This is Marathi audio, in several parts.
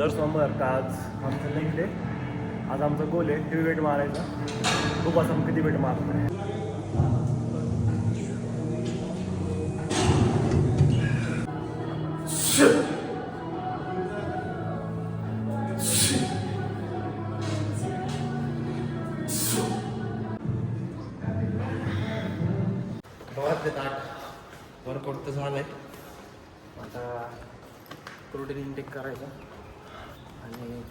दर सोमवार का आज आमचं नेक्स्ट डे. आज आमचा गोल आहे हेवी वेट मारायचा. खूप असं किती वेट मारतो आहे. वर्कआउट तर झालं आहे. आता प्रोटीन इंटेक करायचा आणि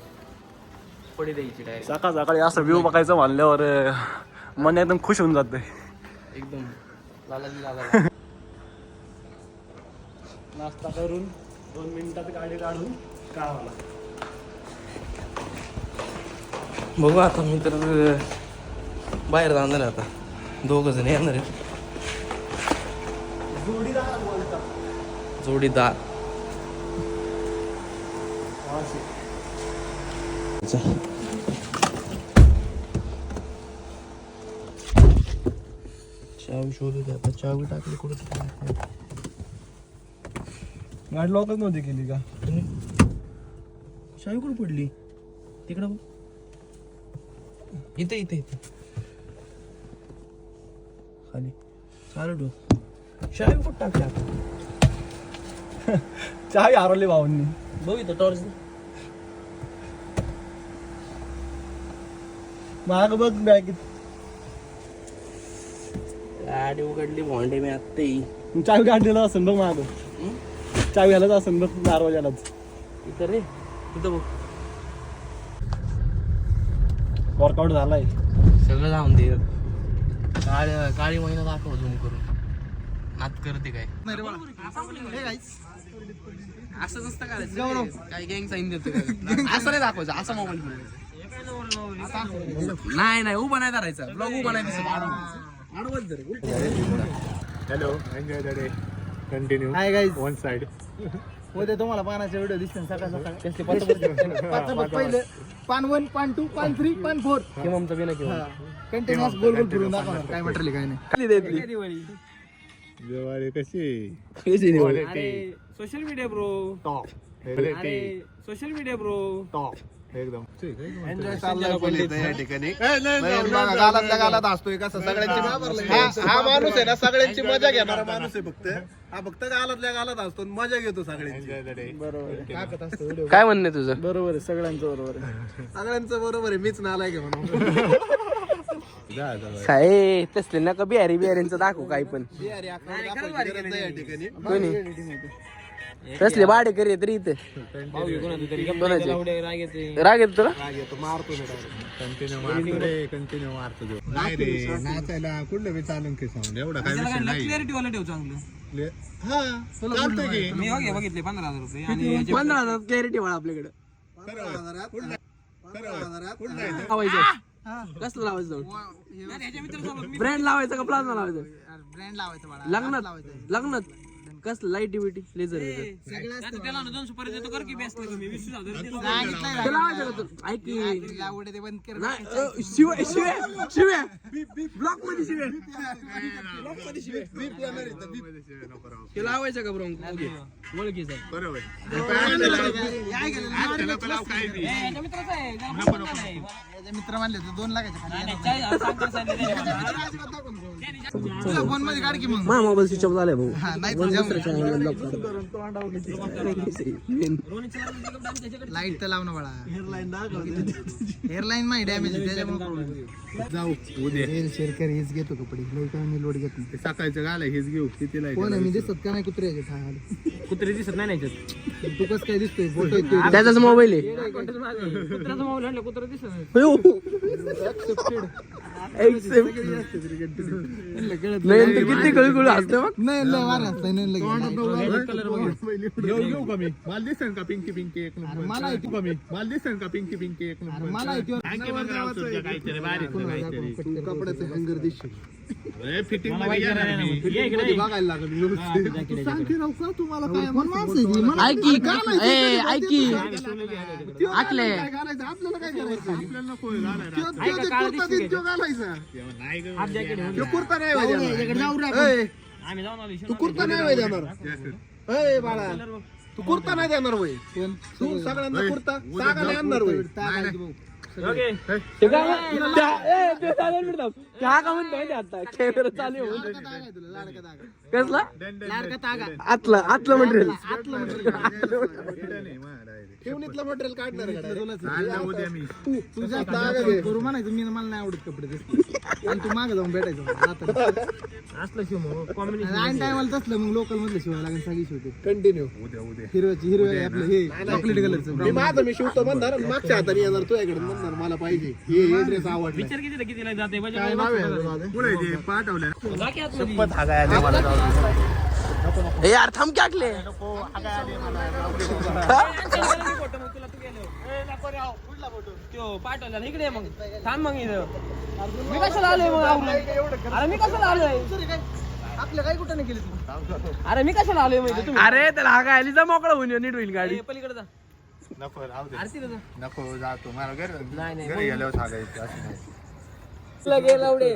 पडी द्यायची डायरेक्ट. सकाळ सकाळी असं व्ह्यू बघायचं म्हणल्यावर मन एकदम खुश होऊन जातं. एकदम लाला नाश्ता करून 2 मिनिटात गाडी काढून गावाला. बघू आता मी तर बाहेर जाणार आहे. आता 2 जण येणार आहे. जोडीदार चावी शोधू दे. आता चावी टाकली कुठं. गाडी लॉकच नव्हती केली का? चावी कुठं पडली? तिकडं बघ. इथे इथे इथे खाली चालू ठेव. चावी कुठं टाकली आता? चावी हरवली भाऊंनी. बघ इथं टॉर्च. माग बघ बॅगेत गाडी उघडली भोंडे मी आत्ता येई. चावी काढलेला असेल बघ माग. चावी घालत असेल बघ दरवाजालाच. इथं रे तिथं बघ. वर्कआउट झालाय सगळं जाऊन दे. काळी महिना दाखव झूम करून. नात करते काय असं नसतं करायचं. काय गँग साईन देतो असं नाही दाखवायचं. असा मोबाईल नाही उभा नाही धरायचा. ब्लॉग उभा नाही दिसत. Hello enjoy the day continue. Hi guys. One side. उद्या तुम्हाला पानाचे व्हिडिओ दिसतील सकाळ सकाळ. पहिले पान 1 पान 2 पान 3 पान 4 किंमतचं बिना किंवा कंटिन्युअस गोल गोल फिरून दाखवणार काय म्हटलं काय नाही. दिवाळी कशी social media bro. Top social media bro. Top एकदम एन्जॉय चाललाय या ठिकाणी. गालातल्या गालात असतोय कसं सगळ्यांची. हा माणूस आहे ना सगळ्यांची मजा घेणारा माणूस आहे. फक्त गालातल्या गालात असतो मजा घेतो सगळ्यांची. बरोबर. काय म्हणणे तुझं? बरोबर आहे. सगळ्यांचं बरोबर आहे. सगळ्यांचं बरोबर आहे. मीच नालाय का म्हणून. काय तसले नका बिहारींचं दाखवू काही पण. या ठिकाणी कोणी तसले भाडे करे तरी इथे राग येतो तुला. कंटिन्यू मारतो नाही रे. नाचायला कुठलं बी चालून की साऊंड एवढा काय विषय नाही. क्लॅरिटी वाला ठेव चांगलं. मी बघितले 15,000 रुपये आणि 15,000 क्लॅरिटी वाला आपल्याकडे. कसलं लावायचं? ब्रँड लावायचं का प्लाझ्मा लावायचं? ब्रँड लावायचं बाळा. लग्नात कसलं लाईट डिव्हिटी लेझर शिव्या ब्लॉक मध्ये शिव्या लावायचं का ब्रॉंग ओळखीचा. बरोबर मित्र म्हणले 2 लाखाचे फोन मध्ये काढ की मग. माझा मोबाईल स्विच ऑफ झालाय भाऊ. लाईट तर लाव ना बाळा. हेअरलाईन माहिती डॅमेज त्याच्यामुळे जाऊ उद्या शेअर कर. हेच घेतो कपडे मी लोड घेत नाही. सकाळचं गाला हेच घेऊ. किती लाईट कोण आहे? मी दिसत का नाही? कुत्रे कुत्रे दिसत नाही तू कसं काय दिसतोय? फोटो त्याचाच मोबाईल आहे. कुत्र्याचा मोबाईल कुत्रा दिसत किती कळू असते मग. नाही घेऊ का मी? मला दिसेल का पिंकी पिंकी एक नंबर. मला मला दिसेल का पिंकी पिंकी एक नंबर. मला कपड्याचं हँगर दिसशील. फिटिंग बघायला लागेल. तुम्हाला काय ऐकी आकले आपल्याला काय करायचं? कुर्ता नाही तू कुर्ता नाही जाणार बाळा. तू कुर्ता नाही देणार वय तू सगळ्यांना कुर्ता सागा नाही आणणार वय त्या का म्हणतोय आता कॅमेरा चालू कसला आतलं मटेरियल ठेवणीतलं मटेरियल काढणार तू जास्त करू म्हणायचं मी मला नाही आवडत कपडे दिसले आणि तू मागे जाऊन भेटायचं ऐन टायमाला तसलं मग लोकल मधलं शिवाय लागेल सगळी शिवते कंटिन्यू हिरव्या आपलं हे चॉकलेट कलरचं मी माझं मी शिवतो म्हणणार आणि मागच्या हाताने येणार तुझ्याकडे म्हणणार मला पाहिजे हे ड्रेस आवडला काय नाव आहे ए यार थांब क्या आटले पाठवला इकडे मग थांब मग इथं मी कशाला आलोय मग अरे मी कशाला आलोय आपलं काय कुठं नाही केली तू अरे मी कशाला आलोय म्हणजे तुम्ही अरे त्याला हा काय आली जा मोकळा होऊन नीट होईल गाडी पलीकडे जा नको जातो मला नाही घरी गेल्यावर सांगायचं असं नाही गेला एवढे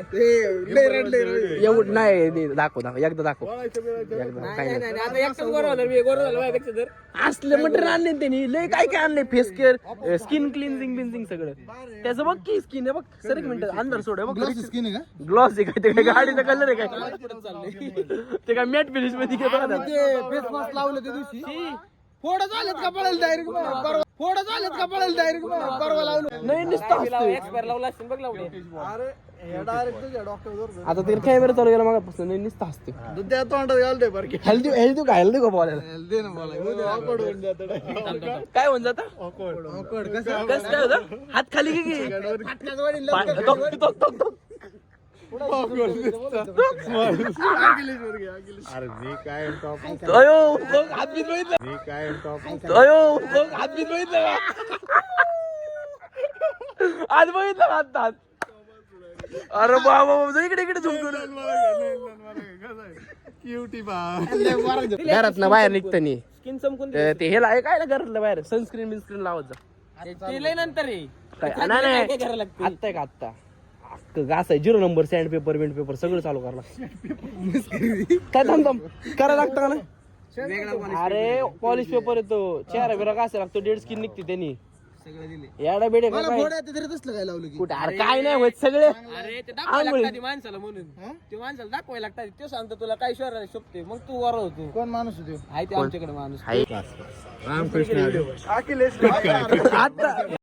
एवढं नाही दाखव एकदा दाखव नाही आता एकटाच गोरा होणार मी गोरा झालो माझ्यापेक्षा तर असले मटेरियल आणले त्यांनी लय काय काय आणले फेस केअर स्किन क्लिन्झिंग बिन्झिंग सगळं त्याचं बघ की स्किन आहे बघ सर एक मिनिट अंदर सोड आहे बघ स्किन आहे का ग्लॉस आहे काय ते काय गाडीचा कलर आहे काय ते काय मॅट फिनिश मध्ये घेतो ना ते फेस मास्क लावलं त्या दिवशी फोडं झालेत का पळेल डायरेक्ट परवा फोडं झालेत का पळेल डायरेक्ट परवा लावलं नाही नुसतं एक्सपायर लावला असेल बघ लावले अरे डायरेक्ट तुझ्या डॉक्टर आता ते कॅमेरा चालू केला मागापासून नाही नुसतं हसते दुध्या तोंडात घालते बरं की हेल्दी हेल्दी का हेल्दी का बोलायला दे ना मला उद्या awkward होऊन जातं काय होऊन जातं awkward कसं कसं काय होतं हात खाली की फाटण्याचं वडील अरे मी काय टॉप अयो हात बीत बघितलं मी काय टॉप अयो हात बीत बघितलं का आज बघितलं का हात अरे बाबा इकडे इकडे झुम करून क्यूटी बा घरात ना बाहेर निघतानी स्किन चमकून ते हे लाय काय ना घरातलं बाहेर सनस्क्रीन बिनस्क्रीन लावत जा ते लय नंतर आहे काय काय नाही करायला लागतं? आत्ता का आत्ता घास आहे 0 number sand paper wind paper सगळं चालू करायला काय थांब करायला लागतं का ना अरे पॉलिश पेपर येतो चेहरा बिरा घासायला लागतो डेड स्किन निघते त्यांनी सगळं दिले याडा बेडे मला फोडा येते तरी तसलं काय लावलं की कुठे अरे काय नाही होत सगळे अरे ते दाखवायला लागतात माणसाला म्हणून ते माणसाला दाखवायला लागतात ते सांगतो तुला काय शोधायला शोधते मग तू वर होतो कोण माणूस होतो आहे ते आमच्याकडे माणूस रामकृष्ण आता